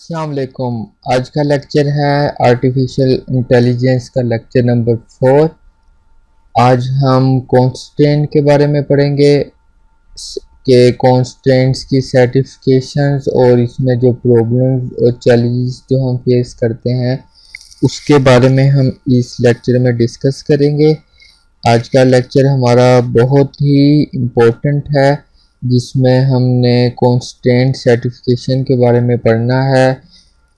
अस्सलाम वालेकुम। आज का लेक्चर है आर्टिफिशियल इंटेलिजेंस का लेक्चर नंबर 4। आज हम कॉन्स्टेंट के बारे में पढ़ेंगे कि कॉन्स्टेंट्स की सर्टिफिकेशंस और इसमें जो प्रॉब्लम्स और चैलेंजेस जो हम फेस करते हैं उसके बारे में हम इस लेक्चर में डिस्कस करेंगे। आज का लेक्चर हमारा बहुत ही इम्पोर्टेंट है जिसमें हमने कॉन्स्टेंट सर्टिफिकेशन के बारे में पढ़ना है।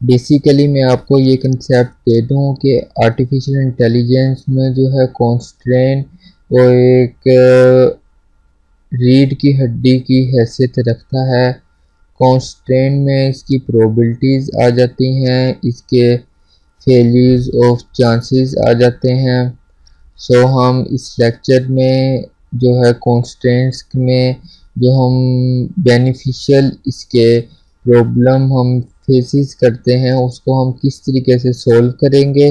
बेसिकली मैं आपको ये कंसेप्ट दे दूँ कि आर्टिफिशियल इंटेलिजेंस में जो है कॉन्स्ट्रेंट वो एक रीढ़ की हड्डी की हैसियत रखता है। कॉन्स्ट्रेंट में इसकी प्रोबेबिलिटीज़ आ जाती हैं, इसके फेलियर्स ऑफ चांसेस आ जाते हैं। सो हम इस लेक्चर में जो है कॉन्स्टेंट्स में जो हम बेनिफिशियल इसके प्रॉब्लम हम फेसिस करते हैं उसको हम किस तरीके से सॉल्व करेंगे।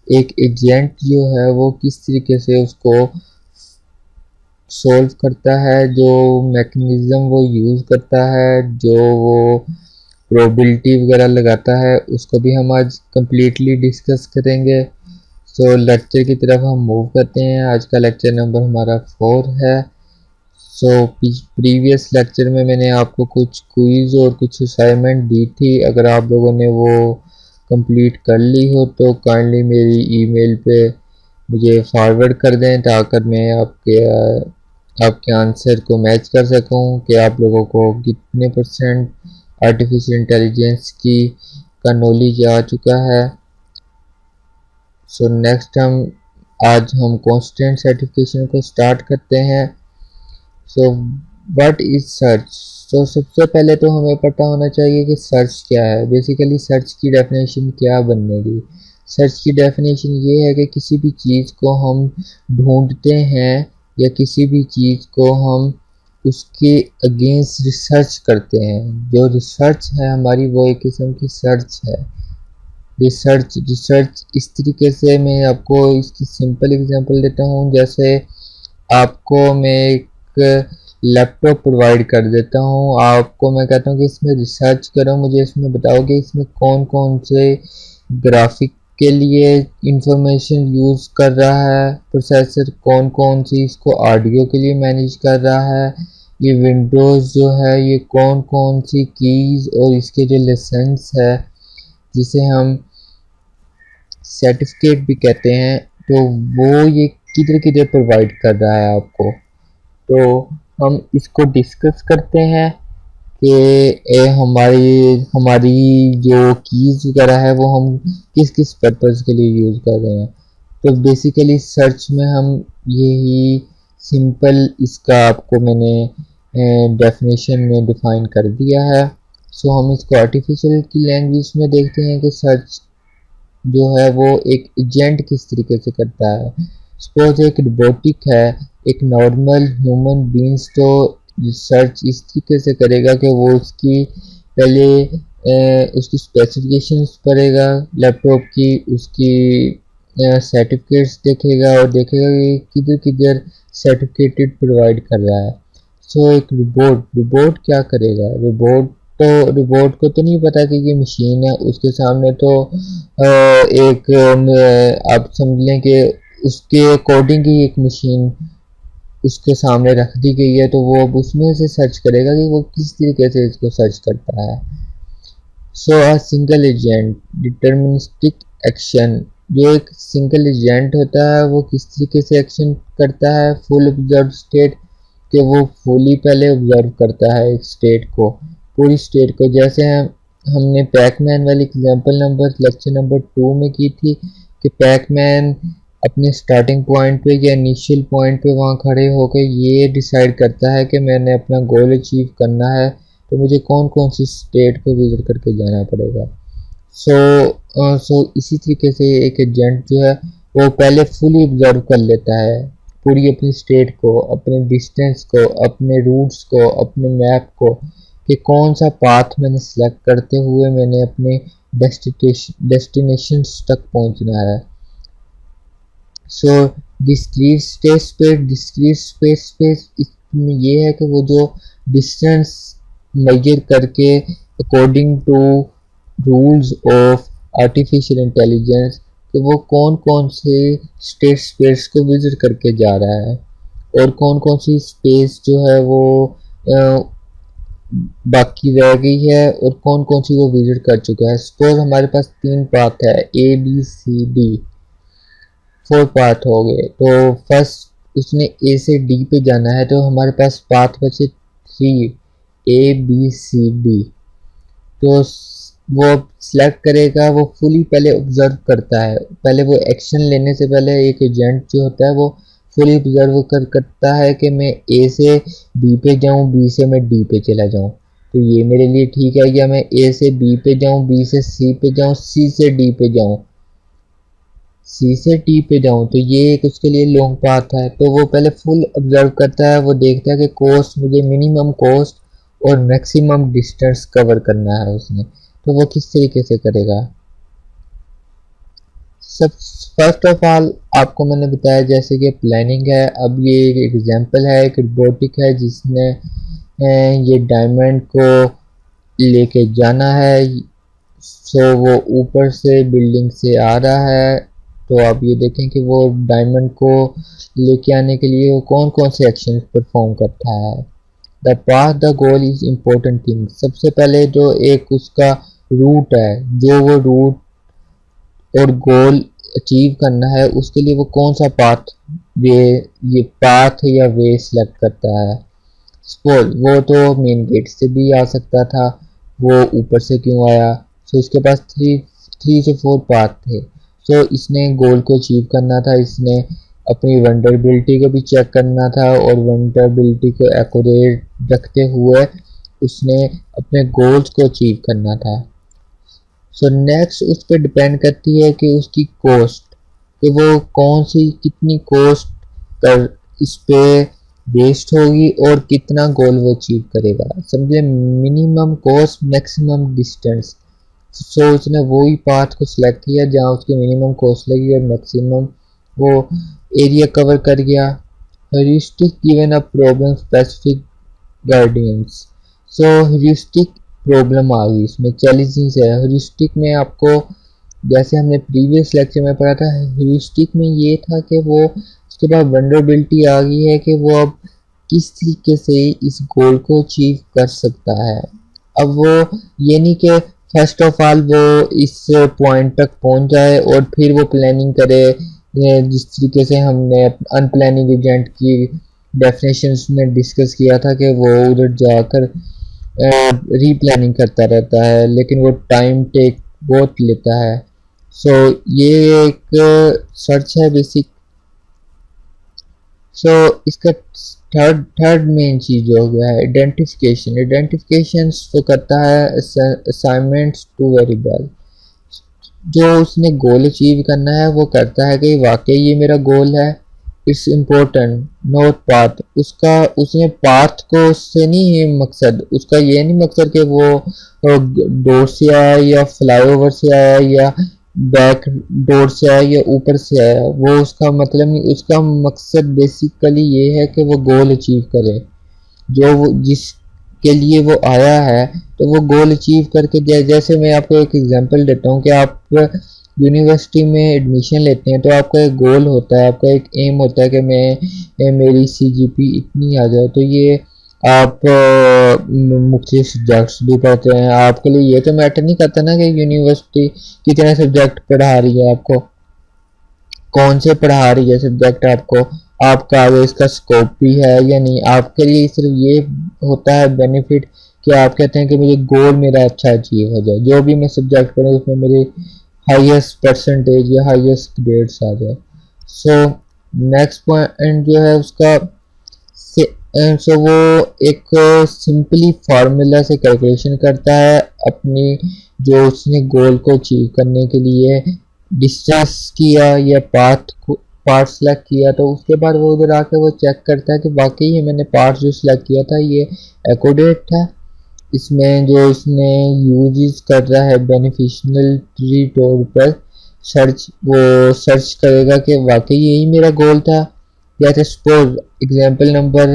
एक एजेंट जो है वो किस तरीके से उसको सॉल्व करता है, जो मैकेनिज़्म वो यूज़ करता है, जो वो प्रोबेबिलिटी वगैरह लगाता है, उसको भी हम आज कम्प्लीटली डिस्कस करेंगे। सो लेक्चर की तरफ हम मूव करते हैं। आज का लेक्चर नंबर हमारा 4 है। सो प्रीवियस लेक्चर में मैंने आपको कुछ क्विज़ और कुछ असाइनमेंट दी थी। अगर आप लोगों ने वो कंप्लीट कर ली हो तो काइंडली मेरी ईमेल पे मुझे फॉरवर्ड कर दें ताकि मैं आपके आंसर को मैच कर सकूं कि आप लोगों को कितने परसेंट आर्टिफिशियल इंटेलिजेंस की का नॉलेज आ चुका है। सो नेक्स्ट आज हम कॉन्स्टेंट सर्टिफिकेशन को स्टार्ट करते हैं। So what is search. तो सबसे पहले तो हमें पता होना चाहिए कि सर्च क्या है। बेसिकली सर्च की डेफिनेशन क्या बनेगी। सर्च की डेफिनेशन ये है कि किसी भी चीज़ को हम ढूंढते हैं या किसी भी चीज़ को हम उसके अगेंस्ट रिसर्च करते हैं। जो रिसर्च है हमारी वो एक किस्म की सर्च है। रिसर्च इस तरीके से मैं आपको इसकी सिंपल एग्जांपल देता हूँ। जैसे आपको मैं एक लैपटॉप प्रोवाइड कर देता हूँ, आपको मैं कहता हूँ कि इसमें रिसर्च करो, मुझे इसमें बताओ कि इसमें कौन कौन से ग्राफिक के लिए इंफॉर्मेशन यूज़ कर रहा है प्रोसेसर, कौन कौन सी इसको ऑडियो के लिए मैनेज कर रहा है, ये विंडोज़ जो है ये कौन कौन सी कीज़ और इसके जो लाइसेंस है जिसे हम सर्टिफिकेट भी कहते हैं, तो वो ये किधर किधर प्रोवाइड कर रहा है आपको। तो हम इसको डिस्कस करते हैं कि हमारी हमारी जो कीज़ वगैरह है वो हम किस किस पर्पज़ के लिए यूज़ कर रहे हैं। तो बेसिकली सर्च में हम यही सिंपल इसका आपको मैंने डेफिनेशन में डिफ़ाइन कर दिया है। सो हम इसको आर्टिफिशियल की लैंग्वेज में देखते हैं कि सर्च जो है वो एक एजेंट किस तरीके से करता है। सपोज एक रोबोटिक है, एक नॉर्मल ह्यूमन बींग्स तो रिसर्च इस तरीके से करेगा कि वो उसकी पहले उसकी स्पेसिफिकेशंस पढ़ेगा लैपटॉप की, उसकी सर्टिफिकेट्स देखेगा और देखेगा कि किधर किधर सर्टिफिकेटेड प्रोवाइड कर रहा है। सो एक रोबोट क्या करेगा। रोबोट को तो नहीं पता कि ये मशीन है, उसके सामने तो एक आप समझ लें कि उसके अकॉर्डिंग ही एक मशीन उसके सामने रख दी गई है, तो वो अब उसमें से सर्च करेगा कि वो किस तरीके से इसको सर्च करता है। So a single agent deterministic action. जो एक सिंगल एजेंट होता है वो किस तरीके से एक्शन करता है। फुल ऑब्जर्व स्टेट कि वो फुली पहले ऑब्जर्व करता है एक स्टेट को, पूरी स्टेट को। जैसे हमने पैकमैन वाली एग्जांपल लेक्चर नंबर 2 में की थी कि पैकमैन अपने स्टार्टिंग पॉइंट पे या इनिशियल पॉइंट पे वहाँ खड़े होकर ये डिसाइड करता है कि मैंने अपना गोल अचीव करना है तो मुझे कौन कौन सी स्टेट को विजिट करके जाना पड़ेगा। सो इसी तरीके से एक एजेंट जो है वो पहले फुली ऑब्जर्व कर लेता है पूरी अपनी स्टेट को, अपने डिस्टेंस को, अपने रूट्स को, अपने मैप को, कि कौन सा पाथ मैंने सेलेक्ट करते हुए मैंने अपने डेस्टिनेशन तक पहुंचना है। सो डिस्क्रीट स्पेस इसमें ये है कि वो जो डिस्टेंस मेजर करके according to rules of artificial intelligence कि वो कौन कौन से स्पेस को विजिट करके जा रहा है और कौन कौन सी स्पेस जो है वो बाकी रह गई है और कौन कौन सी वो विजिट कर चुका है। सपोज हमारे पास 3 पाथ है, ABCD, 4 पाथ हो गए। तो फर्स्ट उसने A से D पे जाना है, तो हमारे पास पाथ बचे 3, ABCD। तो वो सिलेक्ट करेगा, वो फुली पहले ऑब्जर्व करता है, पहले वो एक्शन लेने से पहले एक एजेंट जो होता है वो फुली ऑब्जर्व करता है कि मैं A से B पे जाऊं, B से मैं D पे चला जाऊं, तो ये मेरे लिए ठीक है, या मैं A से B पे जाऊं, B से C पे जाऊं, C से D पे जाऊं, C से T पे जाऊं, तो ये एक उसके लिए लॉन्ग पाथ है। तो वो पहले फुल ऑब्जर्व करता है, वो देखता है कि कोस्ट, मुझे मिनिमम कोस्ट और मैक्सिमम डिस्टेंस कवर करना है उसने, तो वो किस तरीके से करेगा। सब फर्स्ट ऑफ ऑल आपको मैंने बताया जैसे कि प्लानिंग है। अब ये एक एग्जांपल है, एक रोबोटिक है जिसने ये डायमंड को लेके जाना है। सो वो ऊपर से बिल्डिंग से आ रहा है, तो आप ये देखें कि वो डायमंड को लेके आने के लिए वो कौन कौन से एक्शन परफॉर्म करता है। The path the goal is important thing. सबसे पहले जो एक उसका रूट है, जो वो रूट और गोल अचीव करना है उसके लिए वो कौन सा पाथ, वे, ये पाथ या वे सिलेक्ट करता है। सपोज वो तो मेन गेट से भी आ सकता था, वो ऊपर से क्यों आया। सो इसके पास 3 से 4 पाथ थे। सो इसने गोल को अचीव करना था, इसने अपनी वल्नरेबिलिटी को भी चेक करना था और वल्नरेबिलिटी को एक्यूरेट रखते हुए उसने अपने गोल्स को अचीव करना था। सो नेक्स्ट उस पर डिपेंड करती है कि उसकी कॉस्ट, कि वो कौन सी कितनी कॉस्ट कर इस पे वेस्ट होगी और कितना गोल वो अचीव करेगा। समझे, मिनिमम कॉस्ट मैक्सिमम डिस्टेंस। सो उसने वही पाथ को सिलेक्ट किया जहाँ उसकी मिनिमम कॉस्ट लगी और मैक्सिमम वो एरिया कवर कर गया। Heuristic given a problem specific guardians. So heuristic problem आ गई इसमें, चैलेंजिंग है। हेरिस्टिक में आपको जैसे हमने प्रीवियस लेक्चर में पढ़ा था, हेरिस्टिक में ये था कि वो उसके बाद वल्नरेबिलिटी आ गई है कि वो अब किस तरीके से इस गोल को अचीव कर सकता है। अब वो ये नहीं कि फर्स्ट ऑफ ऑल वो इस पॉइंट तक पहुंच जाए और फिर वो प्लानिंग करे, जिस तरीके से हमने अनप्लानिंग इवेंट की डेफिनेशंस में डिस्कस किया था कि वो उधर जाकर रीप्लानिंग करता रहता है, लेकिन वो टाइम टेक बहुत लेता है। सो ये एक सर्च है बेसिक। सो इसका थर्ड मेन चीज हो गया है आइडेंटिफिकेशन। आइडेंटिफिकेशन तो करता है असाइनमेंट्स टू वेरिएबल। जो उसने गोल अचीव करना है वो करता है कि वाकई ये मेरा गोल है, इट्स इम्पोर्टेंट नॉट पाथ। उसका उसने पाथ को उससे नहीं है मकसद, उसका ये नहीं मकसद कि वो डोर से आया या फ्लाईओवर से आया या बैक डोर से आया या ऊपर से आया, वो उसका मतलब नहीं। उसका मकसद बेसिकली ये है कि वो गोल अचीव करे, जो वो जिसके लिए वो आया है, तो वो गोल अचीव करके जैसे मैं आपको एक एग्जांपल देता हूँ कि आप यूनिवर्सिटी में एडमिशन लेते हैं तो आपका एक गोल होता है, आपका एक एम होता है कि मेरी CGP इतनी आ जाए। तो ये आप मुख्तलिफ सब्जेक्ट्स भी पढ़ते हैं, आपके लिए ये तो मैटर नहीं करता ना कि यूनिवर्सिटी कितने सब्जेक्ट पढ़ा रही है, आपको कौन से पढ़ा रही है सब्जेक्ट, आपका आगे इसका स्कोप भी है या नहीं। आपके लिए सिर्फ ये होता है बेनिफिट कि आप कहते हैं कि मुझे गोल मेरा अच्छा अचीव हो जाए, जो भी मैं सब्जेक्ट पढ़ूँ उसमें मेरे हाईएस्ट परसेंटेज या हाईएस्ट ग्रेड्स आ जाए। सो नेक्स्ट पॉइंट जो है उसका सो वो एक सिंपली फार्मूला से कैलकुलेशन करता है अपनी, जो उसने गोल को अचीव करने के लिए डिस्टेंस किया या पार्ट सेलेक्ट किया, तो उसके बाद वो उधर आकर वो चेक करता है कि वाकई ये मैंने पार्ट जो सिलेक्ट किया था ये एक्यूरेट था। इसमें जो इसने यूज कर रहा है बेनिफिशियल ट्री तौर पर सर्च, वो सर्च करेगा कि वाकई यही मेरा गोल था। जैसे सपोज एग्जांपल नंबर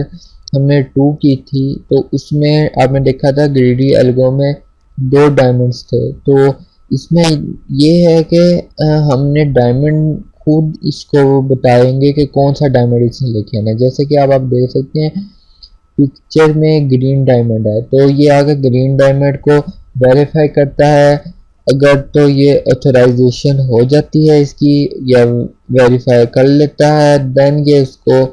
हमने 2 की थी, तो उसमें आपने देखा था ग्रीडी एल्गो में दो डायमंड्स थे। तो इसमें ये है कि हमने डायमंड खुद इसको बताएंगे कि कौन सा डायमंड इसने लेके आना है। जैसे कि आप देख सकते हैं पिक्चर में ग्रीन डायमंड है, तो ये आगे ग्रीन डायमंड को वेरीफाई करता है। अगर तो ये ऑथराइजेशन हो जाती है इसकी, या वेरीफाई कर लेता है, देन ये उसको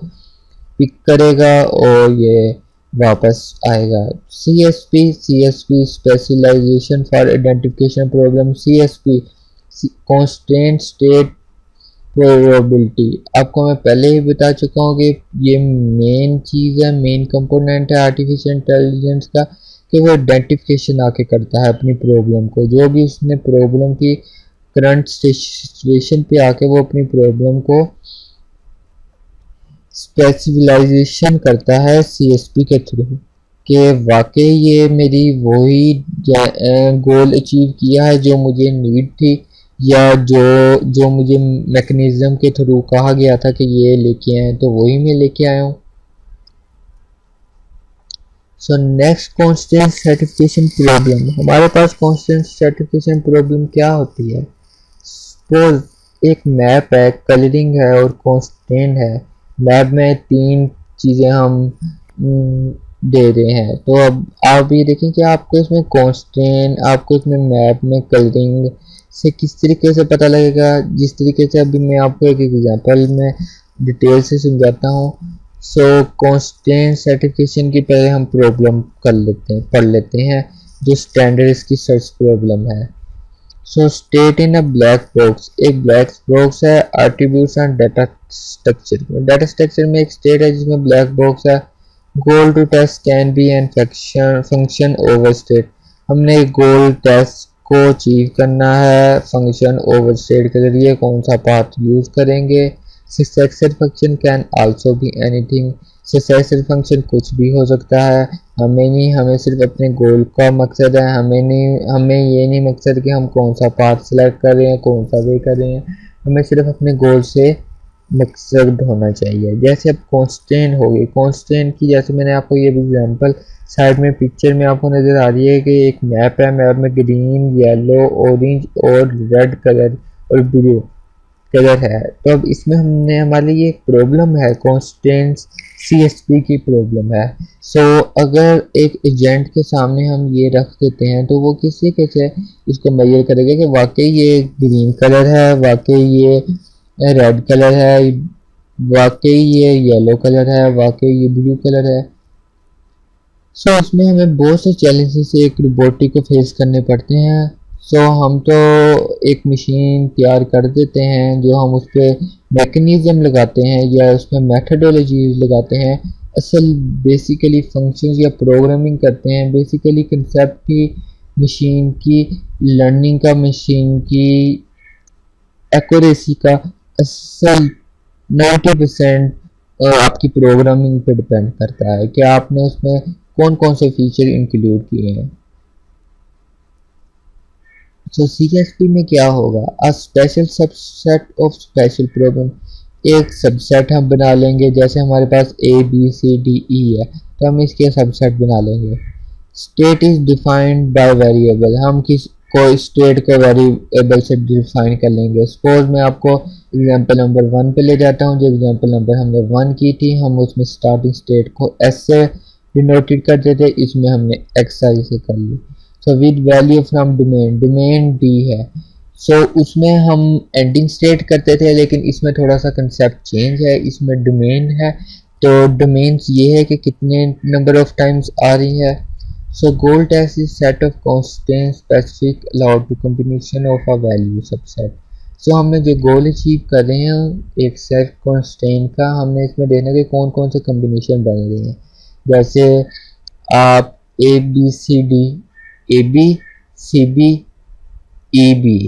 पिक करेगा और ये वापस आएगा। C S P specialisation for identification problem. C constant state probability, आपको मैं पहले ही बता चुका हूँ कि ये मेन चीज़ है, मेन कंपोनेंट है आर्टिफिशियल इंटेलिजेंस का, कि वो आइडेंटिफिकेशन आके करता है अपनी प्रॉब्लम को। जो भी उसने प्रॉब्लम की करंट सिचुएशन पे आके वो अपनी प्रॉब्लम को स्पेशलाइजेशन करता है सीएसपी के थ्रू, कि वाकई ये मेरी वही गोल अचीव किया है जो मुझे नीड थी, या जो जो मुझे मैकेनिज्म के थ्रू कहा गया था कि ये लेके आए, तो वही मैं लेके आया हूँ। So next constant certification problem. हमारे पास कांस्टेंट सर्टिफिकेशन प्रॉब्लम क्या होती है? सपोज एक मैप है, कलरिंग है और कांस्टेंट है। मैप में तीन चीज़ें हम दे रहे हैं। तो अब आप ये देखें कि आपको इसमें कांस्टेंट, आपको इसमें मैप में कलरिंग से किस तरीके से पता लगेगा। जिस तरीके से अभी मैं आपको एक एग्जांपल में डिटेल से समझाता हूँ। सो कांस्टेंट सर्टिफिकेशन की पहले हम प्रॉब्लम पढ़ लेते हैं, जो स्टैंडर्ड इसकी सर्च प्रॉब्लम है। So state in a black box, एक ब्लैक बॉक्स है attributes and data structure. Data structure में एक स्टेट है जिसमें ब्लैक बॉक्स है। Goal to test can be an function over state. हमने गोल टेस्ट को अचीव करना है फंक्शन ओवर स्टेट के जरिए। कौन सा पाथ यूज करेंगे? Successor function can also be anything. Successor function कुछ भी हो सकता है। हमें सिर्फ अपने गोल का मकसद है। हमें ये नहीं मकसद कि हम कौन सा पाथ सेलेक्ट कर रहे हैं, कौन सा वे कर रहे हैं। हमें सिर्फ अपने गोल से मकसद होना चाहिए। जैसे अब कांस्टेंट हो गई, कांस्टेंट की जैसे मैंने आपको ये एग्जांपल साइड में पिक्चर में आपको नज़र आ रही है कि एक मैप है, मैप में ग्रीन, येलो, ऑरेंज और रेड कलर और ब्लू कलर है। तो अब इसमें हमारे लिए एक प्रॉब्लम है, कांस्टेंट सीएसपी की प्रॉब्लम है। सो अगर एक एजेंट के सामने हम ये रख देते हैं तो वो किस तरीके से इसको मेजर करेगा कि वाकई ये ग्रीन कलर है, वाकई ये रेड कलर है, वाकई ये येलो कलर है, वाकई ये ब्लू कलर है। सो इसमें हमें बहुत से चैलेंजेस एक रोबोटिक को फेस करने पड़ते हैं। सो हम तो एक मशीन तैयार कर देते हैं जो हम उस पर मैकेनिज्म लगाते हैं या उसमें मेथडोलॉजी लगाते हैं। असल बेसिकली फंक्शंस या प्रोग्रामिंग करते हैं। बेसिकली कंसेप्ट की मशीन की लर्निंग का, मशीन की एक्यूरेसी का असल 90% आपकी प्रोग्रामिंग पे डिपेंड करता है कि आपने उसमें कौन कौन से फीचर इंक्लूड किए हैं। तो सीएसपी में क्या होगा? A special subset of special problem. एक सबसेट हम बना लेंगे, जैसे हमारे पास ए बी सी डी ई है तो हम इसके सबसेट बना लेंगे। State is defined by variable, हम कोई स्टेट को वेरिएबल से डिफाइन कर लेंगे। सपोज मैं आपको एग्जांपल नंबर 1 पे ले जाता हूँ। जो एग्जांपल नंबर हमने 1 की थी, हम उसमें स्टार्टिंग स्टेट को एस से डिनोटेड करते थे, इसमें हमने एक्स आई से कर ली। So with value from domain, domain D है। सो उसमें हम एंडिंग स्टेट करते थे, लेकिन इसमें थोड़ा सा कंसेप्ट चेंज है, इसमें डोमेन है। तो डोमेन्स ये है कि कितने नंबर ऑफ टाइम्स आ रही है। So goal test is set of constant specific allowed to combination of a value subset. So हमने जो गोल अचीव कर रहे हैं एक सेट कॉन्स्टेंट का, हमने इसमें देखना कि कौन कौन से कम्बिनेशन बन रहे हैं। जैसे आप A B C D, A B C B E B,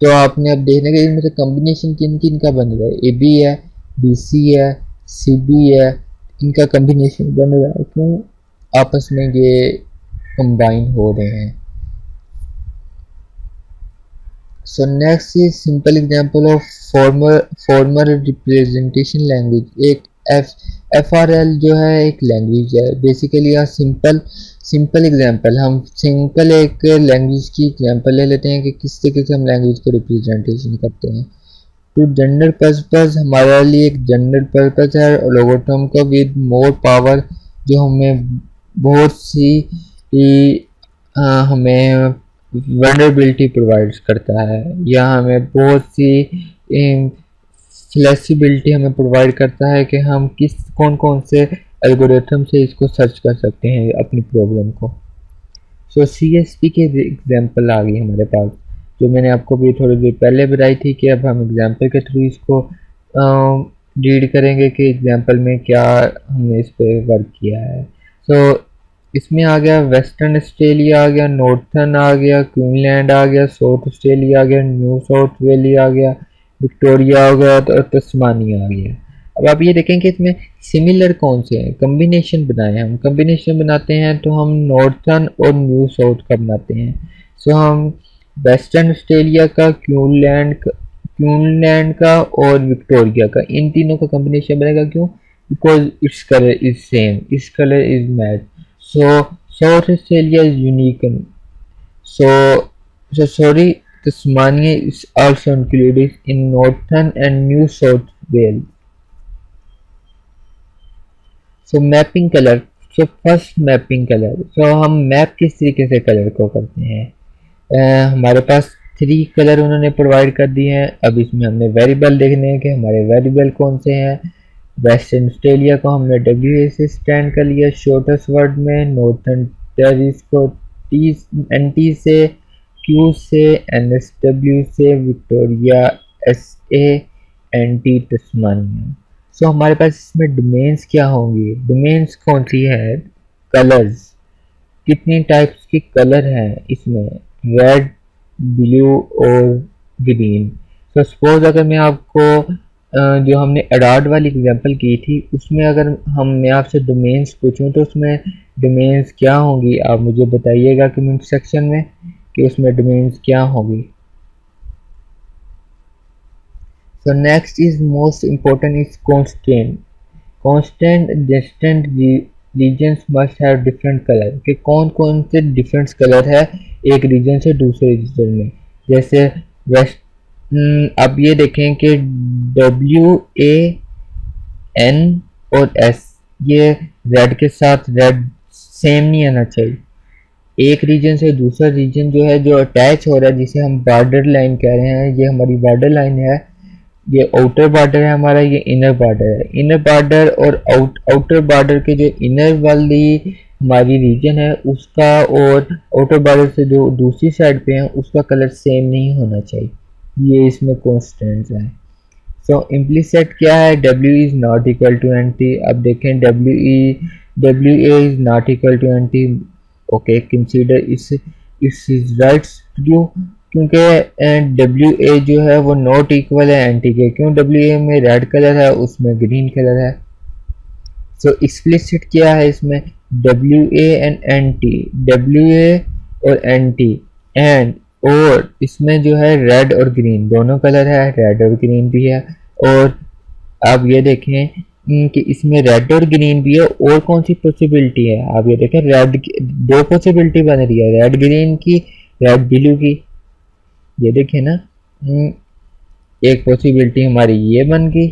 तो आपने अब देखना कि इनमें से कम्बिनेशन किन किन का बन रहा है। ए बी है, बी सी है, सी बी है, इनका कम्बिनेशन बन रहा है, क्यों आपस में ये कंबाइन हो रहे हैं। So next is simple example of formal representation language. एक एफ आर एल जो है एक लैंग्वेज है, बेसिकली सिंपल सिंपल एग्जांपल, हम सिंपल एक लैंग्वेज की एग्जांपल ले लेते हैं कि किस तरीके से हम लैंग्वेज को रिप्रेजेंटेशन करते हैं। तो जनरल पर्पस हमारे लिए एक जनरल पर्पस है लोगोटर्म का विद मोर पावर, जो हमें बहुत सी हमें वल्नरेबिलिटी प्रोवाइड्स करता है, या हमें बहुत सी फ्लेक्सिबिलिटी हमें प्रोवाइड करता है कि हम कौन कौन से एल्गोरिथम से इसको सर्च कर सकते हैं अपनी प्रॉब्लम को। सो CSP के एग्जांपल आ गई हमारे पास, जो मैंने आपको भी थोड़ी देर पहले बताई थी कि अब हम एग्जांपल के थ्रू इसको रीड करेंगे कि एग्जांपल में क्या हमने इस पे वर्क किया है। सो इसमें आ गया वेस्टर्न ऑस्ट्रेलिया आ गया, नॉर्थर्न आ गया, क्वीनलैंड आ गया, साउथ ऑस्ट्रेलिया आ गया, न्यू साउथ वेली आ गया, विक्टोरिया आ गया और तस्मानिया आ गया। अब आप ये देखें कि इसमें सिमिलर कौन से हैं, कम्बिनेशन बनाए हैं। हम कम्बिनेशन बनाते हैं तो हम नॉर्थर्न और न्यू साउथ का बनाते हैं। सो हम वेस्टर्न ऑस्ट्रेलिया का, क्वीनलैंड का और विक्टोरिया का, इन तीनों का कम्बिनेशन बनेगा। क्यों? Because its colour is same, its colour is match. So south Australia is unique, so sorry, Tasmania is also included in Northern and New South Wales. So mapping colour, so first mapping colour, so हम map किस तरीके से colour को करते हैं। हमारे पास 3 colour उन्होंने provide कर दिए हैं। अब इसमें हमने वेरिएबल देखने हैं कि हमारे वेरिएबल कौन से हैं। वेस्टर्न ऑस्ट्रेलिया को हमने WA से स्टैंड कर लिया शॉर्टेस्ट वर्ड में, नॉर्थर्न टेरिस को NT से, Q से, NSW से, विक्टोरिया SA, NT तस्मानिया। सो हमारे पास इसमें डोमेन्स क्या होंगी, डोमेन्स कौन सी है, कलर्स, कितनी टाइप्स की कलर हैं इसमें, रेड, ब्लू और ग्रीन। सो सपोज अगर मैं आपको जो हमने अडाड वाली एग्जांपल की थी उसमें अगर मैं आपसे डोमेन्स पूछूं तो उसमें डोमेन्स क्या होंगी, आप मुझे बताइएगा कमेंट सेक्शन में कि उसमें डोमेन्स क्या होंगी। So next is most important is constant. Constant distant regions must have different color, कि कौन कौन से डिफरेंट कलर है एक रीजन से दूसरे रीजन में। जैसे वेस्ट, अब ये देखें कि WAN और S, ये रेड के साथ रेड सेम नहीं आना चाहिए। एक रीजन से दूसरा रीजन जो है जो अटैच हो रहा है, जिसे हम बॉर्डर लाइन कह रहे हैं, ये हमारी बॉर्डर लाइन है। ये आउटर बॉर्डर है हमारा, ये इनर बॉर्डर है। इनर बॉर्डर और आउटर बॉर्डर के जो इनर वाली हमारी रीजन है उसका और आउटर बॉर्डर से जो दूसरी साइड पे है उसका कलर सेम नहीं होना चाहिए। ये इसमें कॉन्स्टेंट्स है। सो इम्प्लीसिट क्या है, W is not equal to NT। अब देखें WA is not equal to NT। Okay, consider इस राइट्स ट्रू, क्योंकि WA जो है वो नॉट इक्वल है NT के। क्यों? WA में रेड कलर है, उसमें ग्रीन कलर है। सो एक्सप्लिसिट क्या है इसमें, WA एंड NT, WA और NT एंड, और इसमें जो है रेड और ग्रीन दोनों कलर है, रेड और ग्रीन भी है। और आप ये देखें कि इसमें रेड और ग्रीन भी है। और कौन सी पॉसिबिलिटी है, आप ये देखें रेड, 2 पॉसिबिलिटी बन रही है, रेड ग्रीन की, रेड ब्लू की। ये देखें ना, एक पॉसिबिलिटी हमारी ये बन गई,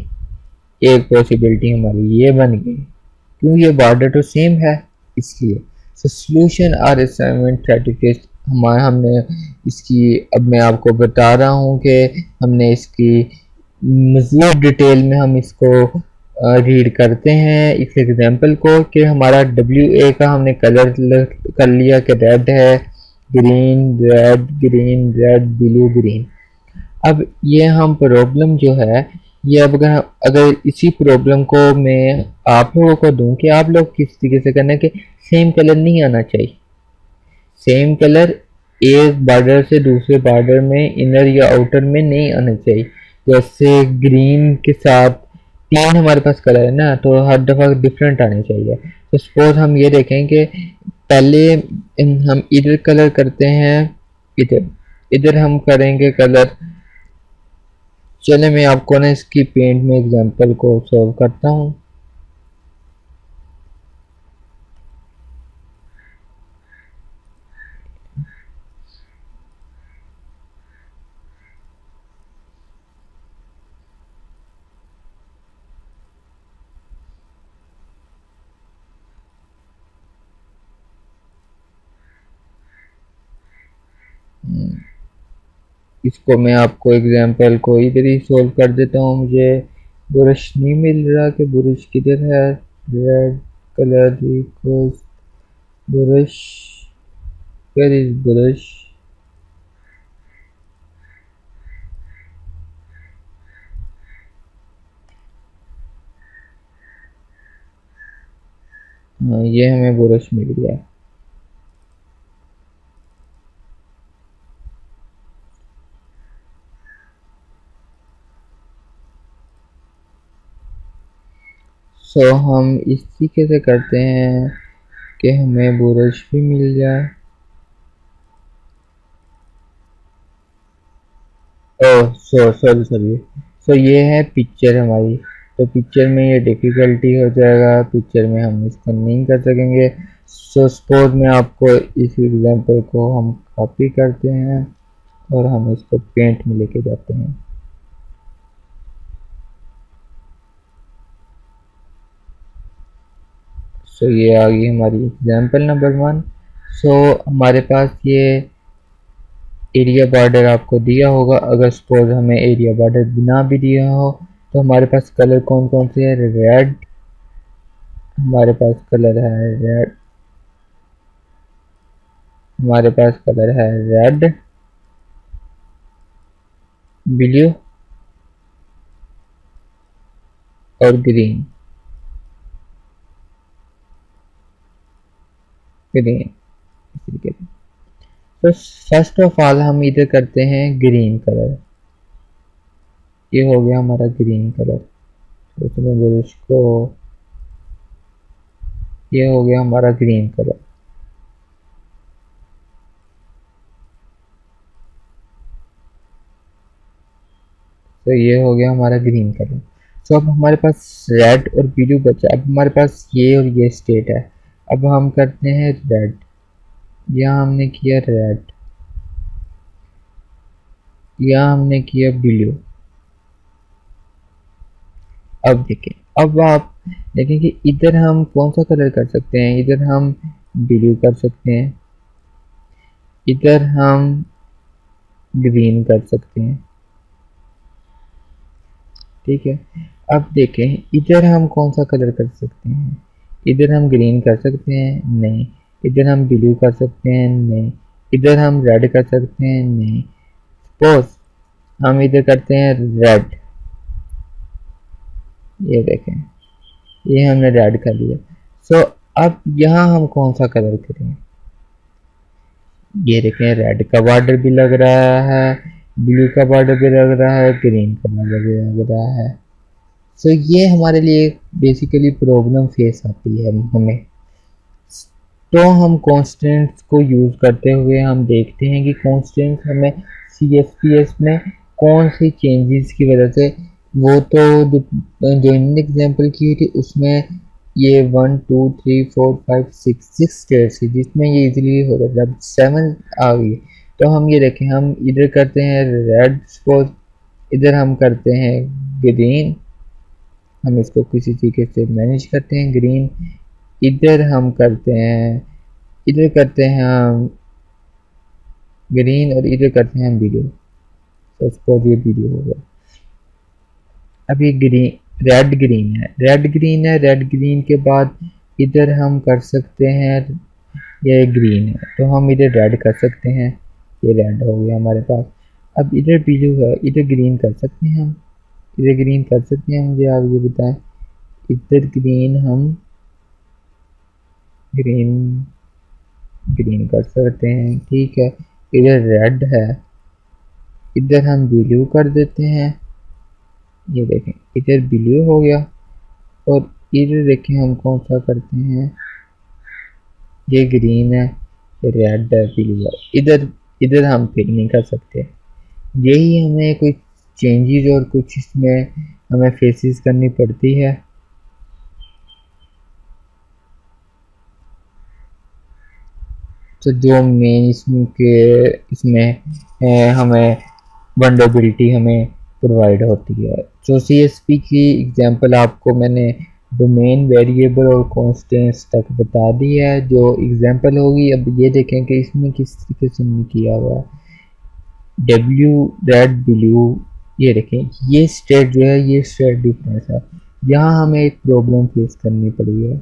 एक पॉसिबिलिटी हमारी ये बन गई। क्यों? ये बॉर्डर तो सेम है इसलिए। सो सॉल्यूशन और असाइनमेंट सर्टिफिकेट हमने इसकी, अब मैं आपको बता रहा हूँ कि हमने इसकी मज़ीद डिटेल में हम इसको रीड करते हैं इस एग्जांपल को, कि हमारा WA का हमने कलर कर लिया कि रेड है, ग्रीन रेड ब्लू ग्रीन। अब ये हम प्रॉब्लम जो है ये, अब अगर इसी प्रॉब्लम को मैं आप लोगों को दूं कि आप लोग किस तरीके से करना है कि सेम कलर नहीं आना चाहिए। सेम कलर एक बॉर्डर से दूसरे बॉर्डर में, इनर या आउटर में नहीं आना चाहिए। जैसे ग्रीन के साथ 3 हमारे पास कलर है ना, तो हर दफ़ा डिफरेंट आने चाहिए। तो सपोज हम ये देखें कि पहले हम इधर कलर करते हैं, इधर हम करेंगे कलर। चले मैं आपको ना इसकी पेंट में एग्जांपल को सॉल्व करता हूँ। इसको मैं आपको एग्जांपल को इधर ही सोल्व कर देता हूँ। मुझे ब्रश नहीं मिल रहा कि ब्रश किधर है। Red colour equals brush, where is brush. हाँ, ये हमें ब्रश मिल गया। सो हम इस तरीके से करते हैं कि हमें ब्रश भी मिल जाए। Oh sorry sorry. सो ये है पिक्चर हमारी, तो पिक्चर में ये डिफ़िकल्टी हो जाएगा, पिक्चर में हम इसको नहीं कर सकेंगे। सो सपोज में आपको इस एग्जांपल को हम कॉपी करते हैं और हम इसको पेंट में लेके जाते हैं। सो ये आ गई हमारी एग्जांपल नंबर 1। सो हमारे पास ये एरिया बॉर्डर आपको दिया होगा। अगर सपोज हमें एरिया बॉर्डर ना भी दिया हो तो हमारे पास कलर कौन कौन से है। रेड, हमारे पास कलर है रेड, हमारे पास कलर है रेड, ब्लू और ग्रीन। ग्रीन इस तरीके से। तो फर्स्ट ऑफ ऑल हम इधर करते हैं ग्रीन कलर। ये हो गया हमारा ग्रीन कलर। तो इसमें इसको, ये हो गया हमारा ग्रीन कलर। तो ये हो गया हमारा ग्रीन कलर। तो अब हमारे पास रेड और ब्लू बचा। अब हमारे पास ये और ये स्टेट है। अब हम करते हैं रेड। यहाँ हमने किया रेड, यहाँ हमने किया ब्लू। अब देखें, अब आप देखें कि इधर हम कौन सा कलर कर सकते हैं। इधर हम ब्लू कर सकते हैं, इधर हम ग्रीन कर सकते हैं। ठीक है, अब देखें इधर हम कौन सा कलर कर सकते हैं। इधर हम ग्रीन कर सकते हैं, नहीं। इधर हम ब्लू कर सकते हैं, नहीं। इधर हम रेड कर सकते हैं, नहीं। सपोज हम इधर करते हैं रेड। ये देखें, ये हमने रेड कर लिया। सो अब यहाँ हम कौन सा कलर करें। ये देखें, रेड का बॉर्डर भी लग रहा है, ब्लू का बॉर्डर भी लग रहा है, ग्रीन का बॉर्डर भी लग रहा है। सो ये हमारे लिए बेसिकली प्रॉब्लम फेस आती है हमें। तो हम कॉन्स्टेंट्स को यूज़ करते हुए हम देखते हैं कि कॉन्स्टेंट्स हमें CSPS में कौन सी चेंजेस की वजह से, वो तो जो इन्होंने एग्जांपल की थी उसमें ये 1 2 3 4 5 6 स्टेट्स थी जिसमें ये इजीली हो जाता है। अब 7 आ गई। तो हम ये देखें, हम इधर करते हैं रेड सपोज, इधर हम करते हैं ग्रीन। हम इसको किसी तरीके से मैनेज करते हैं ग्रीन। इधर हम करते हैं, इधर करते हैं हम ग्रीन और इधर करते हैं हम ब्लू। तो सपोज ये ब्लू हो गया। अब ये ग्रीन रेड ग्रीन है, रेड ग्रीन है। रेड ग्रीन के बाद इधर हम कर सकते हैं, ये ग्रीन है तो हम इधर रेड कर सकते हैं। ये रेड हो गया हमारे पास। अब इधर ब्लू है, इधर ग्रीन कर सकते हैं हम, इधर ग्रीन कर सकते हैं। मुझे आप ये बताएं, इधर ग्रीन हम ग्रीन ग्रीन कर सकते हैं। ठीक है, इधर रेड है, इधर हम ब्लू कर देते हैं। ये देखें, इधर ब्लू हो गया। और इधर देखें हम कौन सा करते हैं, ये ग्रीन है, ये रेड है, ब्लू है। इधर इधर हम फिर नहीं कर सकते। यही हमें कुछ चेंजेस और कुछ इसमें हमें फेसेस करनी पड़ती है। तो जो मेन इसमें हमें वल्नरेबिलिटी हमें प्रोवाइड होती है। तो CSP की एग्जांपल आपको मैंने डोमेन वेरिएबल और कॉन्स्टेंट्स तक बता दी है जो एग्जांपल होगी। अब ये देखें कि इसमें किस तरीके से नहीं किया हुआ है। डब्ल्यू रेड ब्लू, ये देखें ये स्टेट जो है ये स्टेट डिफरेंस है, यहाँ हमें एक प्रॉब्लम फेस करनी पड़ी है।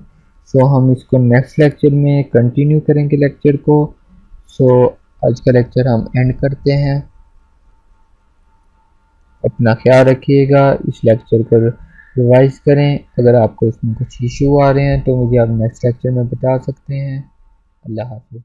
सो हम इसको नेक्स्ट लेक्चर में कंटिन्यू करेंगे लेक्चर को। सो आज का लेक्चर हम एंड करते हैं। अपना ख्याल रखिएगा, इस लेक्चर को रिवाइज करें। अगर आपको इसमें कुछ इशू आ रहे हैं तो मुझे आप नेक्स्ट लेक्चर में बता सकते हैं। अल्लाह हाफिज़।